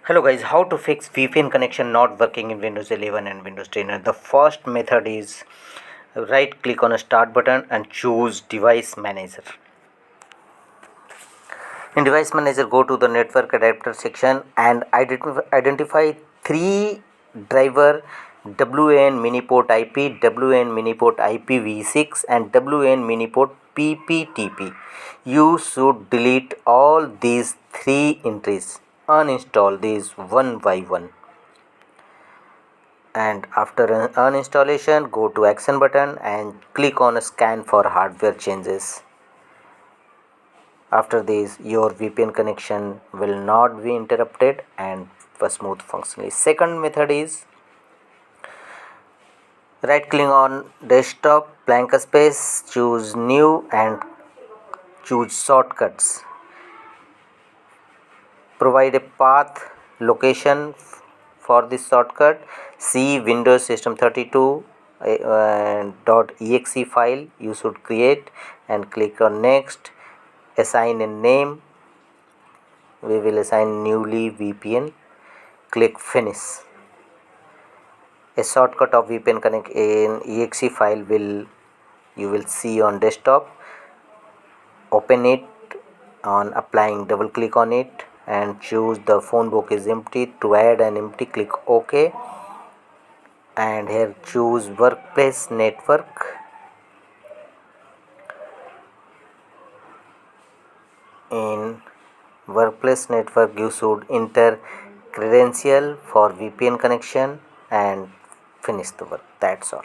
Hello guys, how to fix VPN connection not working in Windows 11 and Windows 10. The first method is right click on a start button and choose device manager. In device manager, go to the network adapter section and identify three driver: WAN mini port IP, WAN mini port IPv6 and WAN mini port PPTP. You should delete all these three entries. Uninstall these one by one. And after uninstallation, go to action button and click on scan for hardware changes. After this, your VPN connection will not be interrupted and for smooth functioning. Second method is right click on desktop, blank space, choose new and choose shortcuts. Provide a path location for this shortcut. See Windows System 32 .exe file you should create and click on next. Assign a name. We will assign newly VPN. Click finish. A shortcut of VPN connect in exe file you will see on desktop. Open it on applying, double click on it and choose the phone book is empty. To add an empty, click OK and here choose workplace network. In workplace network, you should enter credential for VPN connection and finish the work. That's all.